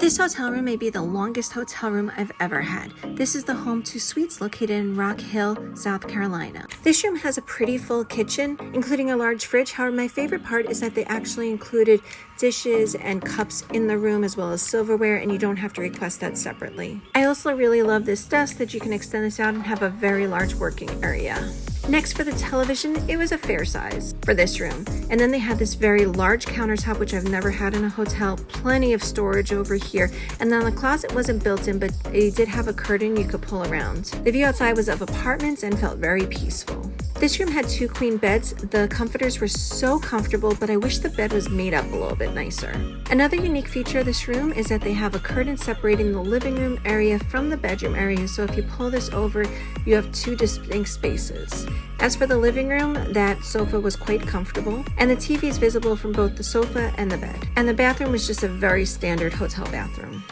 This hotel room may be the longest hotel room I've ever had. This is the Home 2 Suites located in Rock Hill, South Carolina. This room has a pretty full kitchen, including a large fridge. However, my favorite part is that they actually included dishes and cups in the room as well as silverware, and you don't have to request that separately. I also really love this desk that you can extend this out and have a very large working area. Next, for the television, it was a fair size for this room. And then they had this very large countertop, which I've never had in a hotel. Plenty of storage over here. And then the closet wasn't built in, but it did have a curtain you could pull around. The view outside was of apartments and felt very peaceful. This room had 2 queen beds. The comforters were so comfortable, but I wish the bed was made up a little bit nicer. Another unique feature of this room is that they have a curtain separating the living room area from the bedroom area. So if you pull this over, you have 2 distinct spaces. As for the living room, that sofa was quite comfortable, and the TV is visible from both the sofa and the bed. And the bathroom was just a very standard hotel bathroom.